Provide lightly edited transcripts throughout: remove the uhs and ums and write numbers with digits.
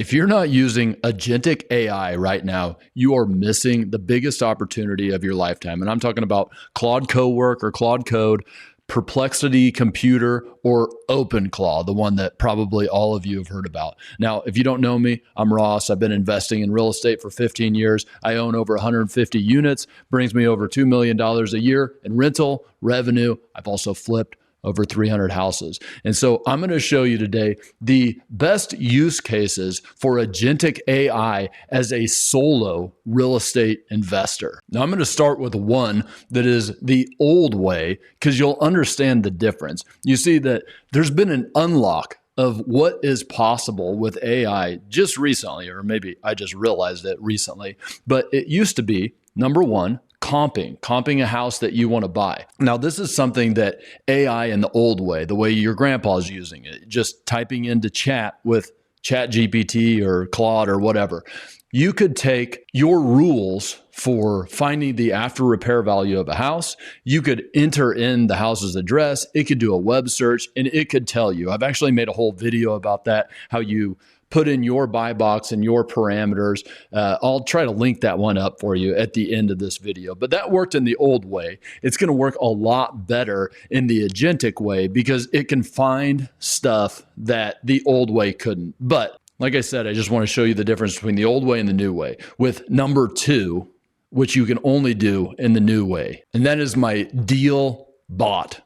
If you're not using Agentic AI right now, you are missing the biggest opportunity of your lifetime. And I'm talking about Claude Cowork or Claude Code, Perplexity Computer, or OpenClaw, the one that probably all of you have heard about. Now, if you don't know me, I'm Ross. I've been investing in real estate for 15 years. I own over 150 units, brings me over $2 million a year in rental revenue. I've also flipped over 300 houses. And so I'm going to show you today the best use cases for Agentic AI as a solo real estate investor. Now I'm going to start with one that is the old way because you'll understand the difference. You see that there's been an unlock of what is possible with AI just recently, or maybe I just realized it recently, but it used to be, number one, comping a house that you want to buy. Now, this is something that AI in the old way, the way your grandpa's using it, just typing into chat with ChatGPT or Claude or whatever. You could take your rules for finding the after repair value of a house. You could enter in the house's address. It could do a web search and it could tell you. I've actually made a whole video about that, how you put in your buy box and your parameters. I'll try to link that one up for you at the end of this video. But that worked in the old way. It's going to work a lot better in the agentic way because it can find stuff that the old way couldn't. But like I said, I just want to show you the difference between the old way and the new way with number two, which you can only do in the new way. And that is my deal bot.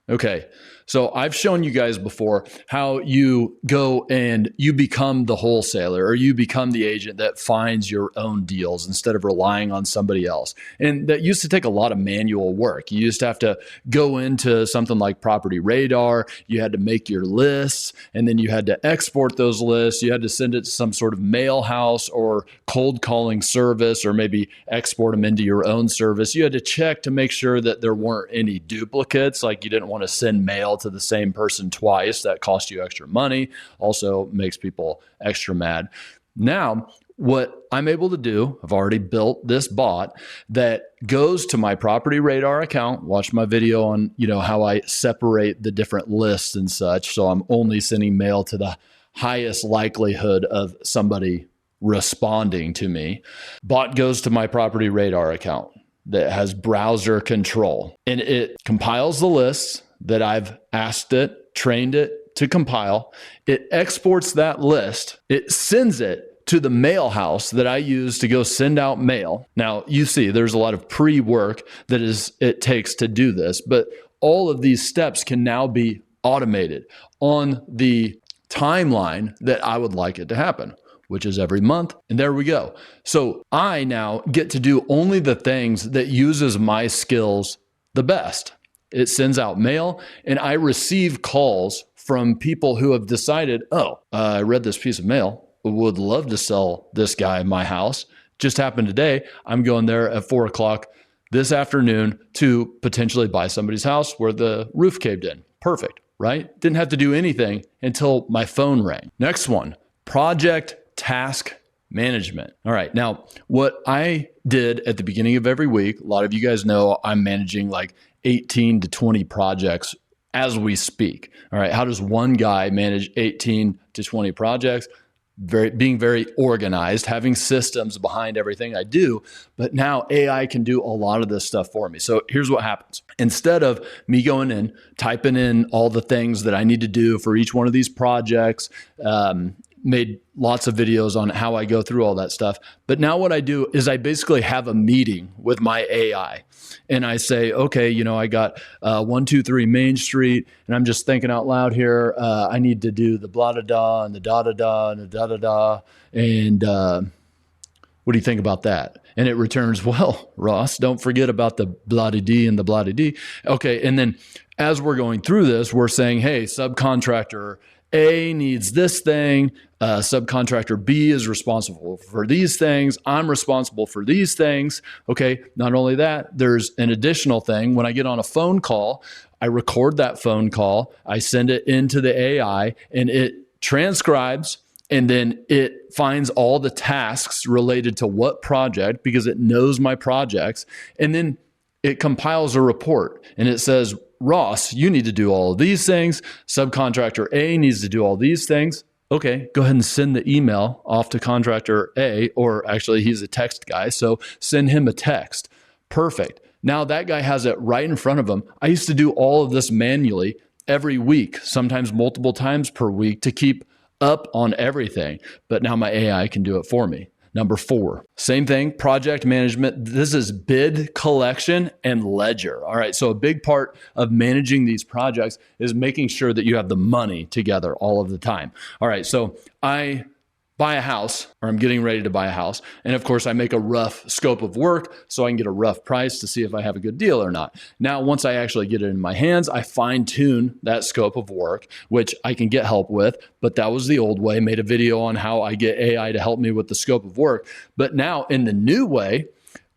Okay, so I've shown you guys before how you go and you become the wholesaler or you become the agent that finds your own deals instead of relying on somebody else. And that used to take a lot of manual work. You used to have to go into something like PropertyRadar. You had to make your lists and then you had to export those lists. You had to send it to some sort of mail house or cold calling service or maybe export them into your own service. You had to check to make sure that there weren't any duplicates, like you didn't want to send mail to the same person twice. That cost you extra money. Also makes people extra mad. Now, what I'm able to do, I've already built this bot that goes to my PropertyRadar account. Watch my video on, how I separate the different lists and such. So I'm only sending mail to the highest likelihood of somebody responding to me. Bot goes to my PropertyRadar account that has browser control and it compiles the lists that I've asked it, trained it to compile. It exports that list. It sends it to the mail house that I use to go send out mail. Now, you see, there's a lot of pre-work that it takes to do this, but all of these steps can now be automated on the timeline that I would like it to happen, which is every month. And there we go. So I now get to do only the things that uses my skills the best. It sends out mail and I receive calls from people who have decided, I read this piece of mail, would love to sell this guy my house. Just happened today. I'm going there at 4:00 this afternoon to potentially buy somebody's house where the roof caved in. Perfect, right? Didn't have to do anything until my phone rang. Next one, project task management. All right. Now, what I did at the beginning of every week, a lot of you guys know I'm managing like 18 to 20 projects as we speak. All right. How does one guy manage 18 to 20 projects? Being very organized, having systems behind everything I do. But now AI can do a lot of this stuff for me. So here's what happens. Instead of me going in, typing in all the things that I need to do for each one of these projects, made lots of videos on how I go through all that stuff. But now what I do is I basically have a meeting with my AI and I say, okay, I got 123 Main Street and I'm just thinking out loud here. I need to do the blah, da, da, and the da, da, da, and the da, da, da. And what do you think about that? And it returns, well, Ross, don't forget about the blah, da, dee and the blah, da, dee. Okay. And then as we're going through this, we're saying, hey, subcontractor A needs this thing. Subcontractor B is responsible for these things. I'm responsible for these things. Okay. Not only that, there's an additional thing. When I get on a phone call, I record that phone call. I send it into the AI and it transcribes and then it finds all the tasks related to what project because it knows my projects. And then it compiles a report and it says, Ross, you need to do all of these things. Subcontractor A needs to do all these things. Okay, go ahead and send the email off to contractor A, or actually he's a text guy, so send him a text. Perfect. Now that guy has it right in front of him. I used to do all of this manually every week, sometimes multiple times per week to keep up on everything. But now my AI can do it for me. Number 4, same thing, project management. This is bid collection and ledger. All right, so a big part of managing these projects is making sure that you have the money together all of the time. All right, so I buy a house, or I'm getting ready to buy a house. And of course, I make a rough scope of work so I can get a rough price to see if I have a good deal or not. Now, once I actually get it in my hands, I fine tune that scope of work, which I can get help with, but that was the old way. Made a video on how I get AI to help me with the scope of work. But now in the new way,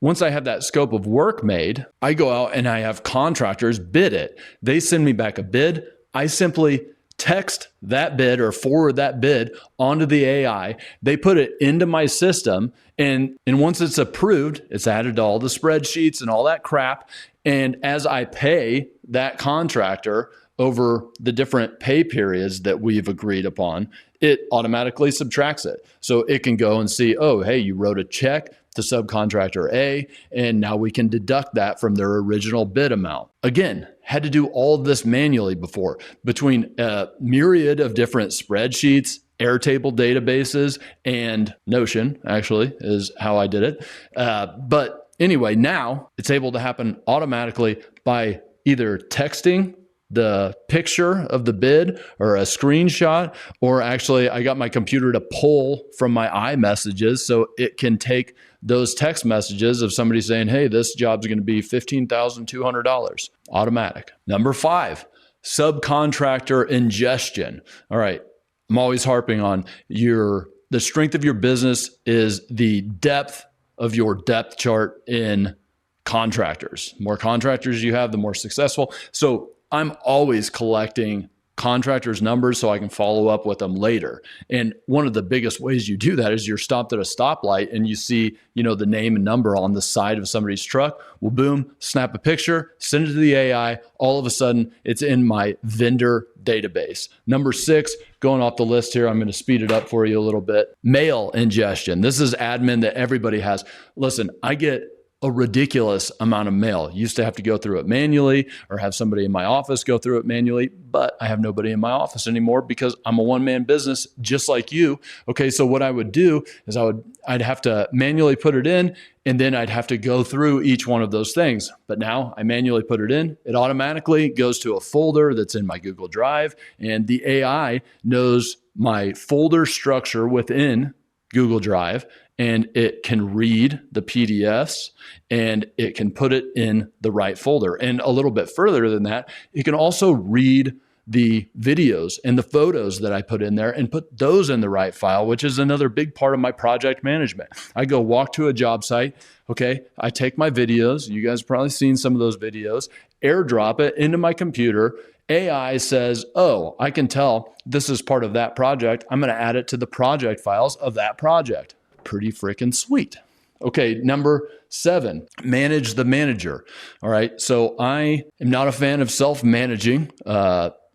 once I have that scope of work made, I go out and I have contractors bid it. They send me back a bid. I simply text that bid or forward that bid onto the AI. They put it into my system. And once it's approved, it's added to all the spreadsheets and all that crap. And as I pay that contractor over the different pay periods that we've agreed upon, it automatically subtracts it. So it can go and see, oh, hey, you wrote a check to subcontractor A, and now we can deduct that from their original bid amount. Again, had to do all of this manually before, between a myriad of different spreadsheets, Airtable databases, and Notion, actually, is how I did it. But anyway, now it's able to happen automatically by either texting the picture of the bid or a screenshot, or actually I got my computer to pull from my iMessages so it can take those text messages of somebody saying, hey, this job's going to be $15,200, automatic. Number 5, subcontractor ingestion. All right. I'm always harping on the strength of your business is the depth of your depth chart in contractors. The more contractors you have, the more successful. So I'm always collecting contractors' numbers so I can follow up with them later. And one of the biggest ways you do that is you're stopped at a stoplight and you see, the name and number on the side of somebody's truck. Well, boom, snap a picture, send it to the AI. All of a sudden, it's in my vendor database. Number 6, going off the list here, I'm going to speed it up for you a little bit. Mail ingestion. This is admin that everybody has. Listen, I get a ridiculous amount of mail. Used to have to go through it manually or have somebody in my office go through it manually, but I have nobody in my office anymore because I'm a one-man business just like you. Okay, so what I would do is I'd have to manually put it in, and then I'd have to go through each one of those things. But now I manually put it in, it automatically goes to a folder that's in my Google Drive, and the AI knows my folder structure within Google Drive, and it can read the PDFs and it can put it in the right folder. And a little bit further than that, it can also read the videos and the photos that I put in there and put those in the right file, which is another big part of my project management. I go walk to a job site. Okay, I take my videos. You guys have probably seen some of those videos, airdrop it into my computer. AI says, oh, I can tell this is part of that project. I'm going to add it to the project files of that project. Pretty freaking sweet. Okay, number 7, manage the manager. All right, so I am not a fan of self-managing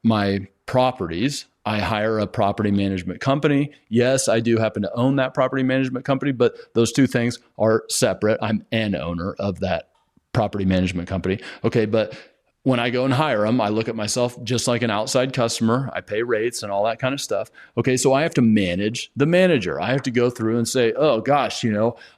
my properties. I hire a property management company. Yes, I do happen to own that property management company, but those two things are separate. I'm an owner of that property management company. Okay, but when I go and hire them, I look at myself just like an outside customer. I pay rates and all that kind of stuff. Okay, so I have to manage the manager. I have to go through and say, oh gosh,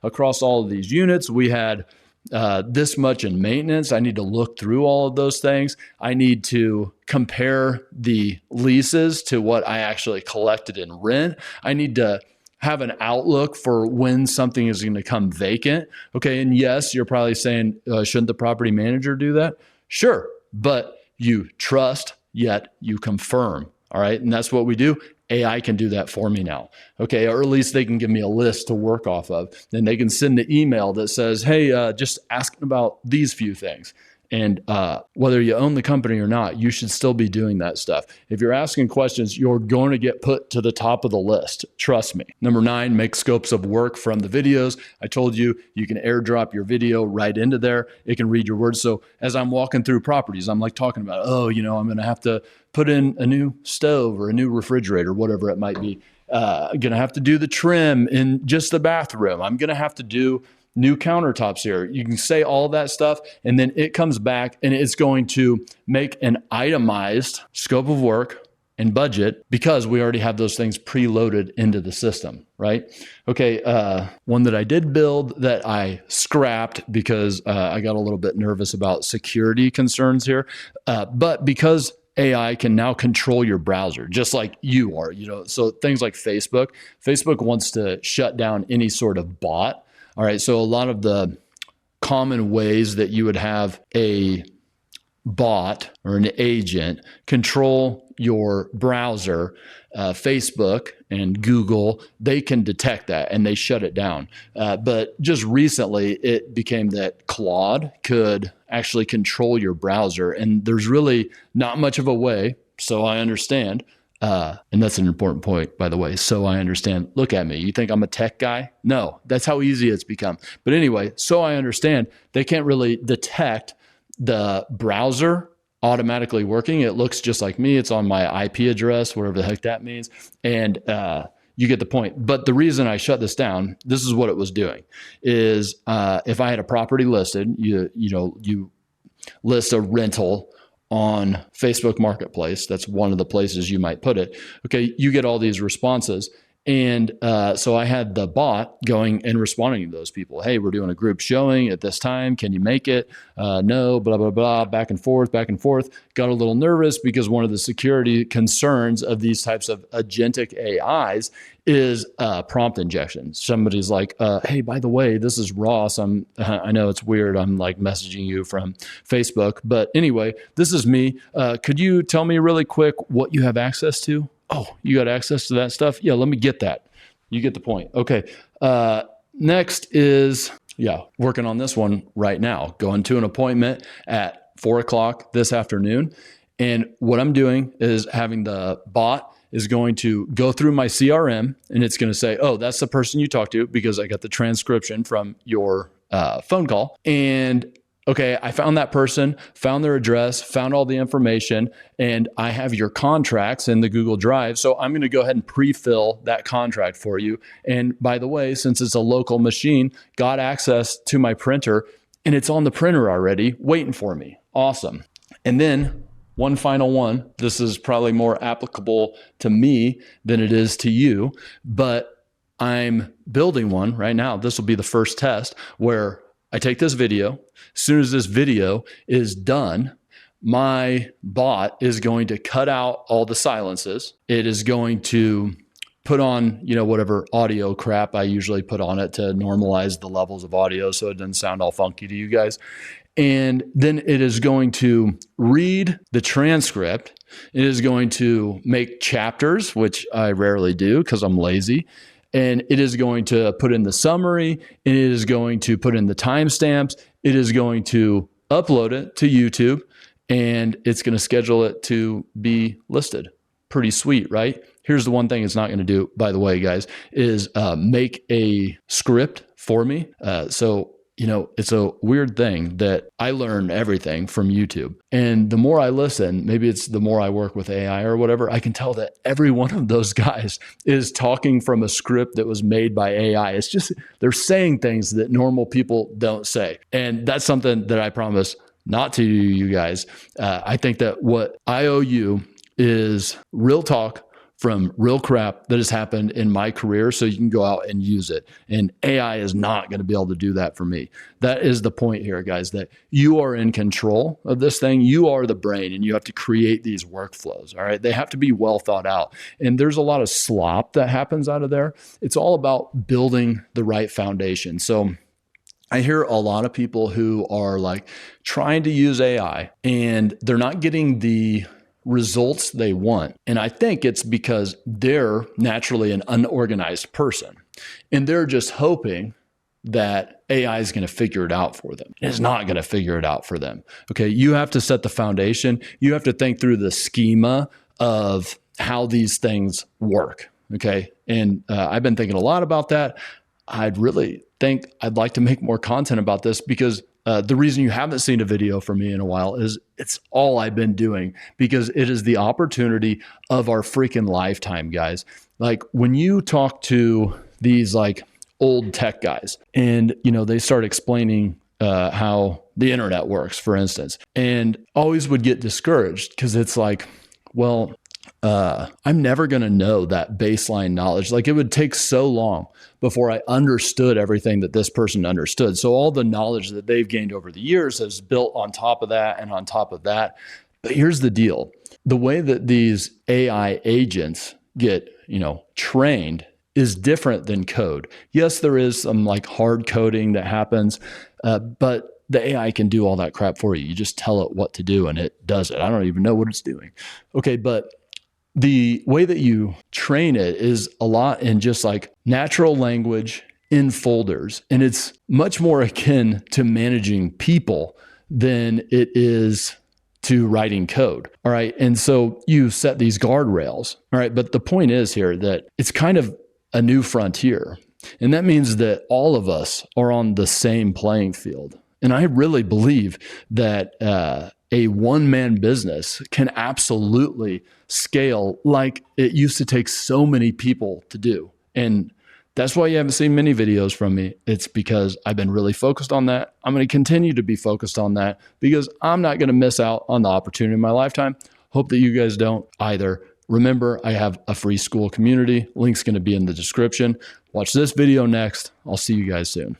across all of these units, we had this much in maintenance. I need to look through all of those things. I need to compare the leases to what I actually collected in rent. I need to have an outlook for when something is going to come vacant. Okay, and yes, you're probably saying, shouldn't the property manager do that? Sure, but you trust, yet you confirm. All right, and that's what we do. AI can do that for me now. Okay, or at least they can give me a list to work off of. Then they can send the email that says, hey, just asking about these few things. And whether you own the company or not, you should still be doing that stuff. If you're asking questions, you're going to get put to the top of the list. Trust me. Number 9, make scopes of work from the videos. I told you, you can airdrop your video right into there. It can read your words. So as I'm walking through properties, I'm like talking about, I'm going to have to put in a new stove or a new refrigerator, whatever it might be. I'm going to have to do the trim in just the bathroom. I'm going to have to do new countertops here. You can say all that stuff, and then it comes back and it's going to make an itemized scope of work and budget because we already have those things preloaded into the system, right? Okay, one that I did build that I scrapped because I got a little bit nervous about security concerns here, but because AI can now control your browser, just like you are, so things like Facebook wants to shut down any sort of bot. All right, so a lot of the common ways that you would have a bot or an agent control your browser, Facebook and Google, they can detect that and they shut it down. But just recently, it became that Claude could actually control your browser, and there's really not much of a way, so I understand. And that's an important point, by the way. So I understand. Look at me. You think I'm a tech guy? No, that's how easy it's become. But anyway, so I understand they can't really detect the browser automatically working. It looks just like me. It's on my IP address, whatever the heck that means. And you get the point. But the reason I shut this down, this is what it was doing, is if I had a property listed, you list a rental on Facebook Marketplace. That's one of the places you might put it. Okay, you get all these responses. And so I had the bot going and responding to those people. Hey, we're doing a group showing at this time. Can you make it? No, blah, blah, blah, back and forth, back and forth. Got a little nervous because one of the security concerns of these types of agentic AIs is prompt injection. Somebody's like, hey, by the way, this is Ross. I know it's weird. I'm like messaging you from Facebook. But anyway, this is me. Could you tell me really quick what you have access to? Oh, you got access to that stuff? Yeah, let me get that. You get the point. Okay. Next is, working on this one right now. Going to an appointment at 4:00 this afternoon. And what I'm doing is having the bot is going to go through my CRM and it's going to say, oh, that's the person you talked to because I got the transcription from your phone call. And okay, I found that person, found their address, found all the information, and I have your contracts in the Google Drive. So I'm going to go ahead and pre-fill that contract for you. And by the way, since it's a local machine, got access to my printer, and it's on the printer already waiting for me. Awesome. And then one final one. This is probably more applicable to me than it is to you, but I'm building one right now. This will be the first test where I take this video. As soon as this video is done, my bot is going to cut out all the silences. It is going to put on, whatever audio crap I usually put on it to normalize the levels of audio so it doesn't sound all funky to you guys. And then it is going to read the transcript. It is going to make chapters, which I rarely do because I'm lazy. And it is going to put in the summary. And it is going to put in the timestamps. It is going to upload it to YouTube. And it's going to schedule it to be listed. Pretty sweet, right? Here's the one thing it's not going to do, by the way, guys, is make a script for me. So it's a weird thing that I learn everything from YouTube. And the more I listen, maybe it's the more I work with AI or whatever, I can tell that every one of those guys is talking from a script that was made by AI. It's just, they're saying things that normal people don't say. And that's something that I promise not to you guys. I think that what I owe you is real talk from real crap that has happened in my career so you can go out and use it. And AI is not going to be able to do that for me. That is the point here, guys, that you are in control of this thing. You are the brain and you have to create these workflows, all right? They have to be well thought out. And there's a lot of slop that happens out of there. It's all about building the right foundation. So I hear a lot of people who are like trying to use AI and they're not getting the results they want. And I think it's because they're naturally an unorganized person and they're just hoping that AI is going to figure it out for them. It's not going to figure it out for them. Okay. You have to set the foundation. You have to think through the schema of how these things work. Okay. And I've been thinking a lot about that. I'd really think I'd like to make more content about this because the reason you haven't seen a video from me in a while is it's all I've been doing because it is the opportunity of our freaking lifetime, guys. Like when you talk to these like old tech guys and, you know, they start explaining how the internet works, for instance, and always would get discouraged because it's like, well, I'm never going to know that baseline knowledge. Like it would take so long before I understood everything that this person understood. So all the knowledge that they've gained over the years is built on top of that and on top of that. But here's the deal. The way that these AI agents get, you know, trained is different than code. Yes, there is some like hard coding that happens, but the AI can do all that crap for you. You just tell it what to do and it does it. I don't even know what it's doing. Okay, but the way that you train it is a lot in just like natural language in folders. And it's much more akin to managing people than it is to writing code. All right. And so you set these guardrails. All right. But the point is here that it's kind of a new frontier. And that means that all of us are on the same playing field. And I really believe that a one-man business can absolutely scale like it used to take so many people to do. And that's why you haven't seen many videos from me. It's because I've been really focused on that. I'm going to continue to be focused on that because I'm not going to miss out on the opportunity in my lifetime. Hope that you guys don't either. Remember, I have a free school community. Link's going to be in the description. Watch this video next. I'll see you guys soon.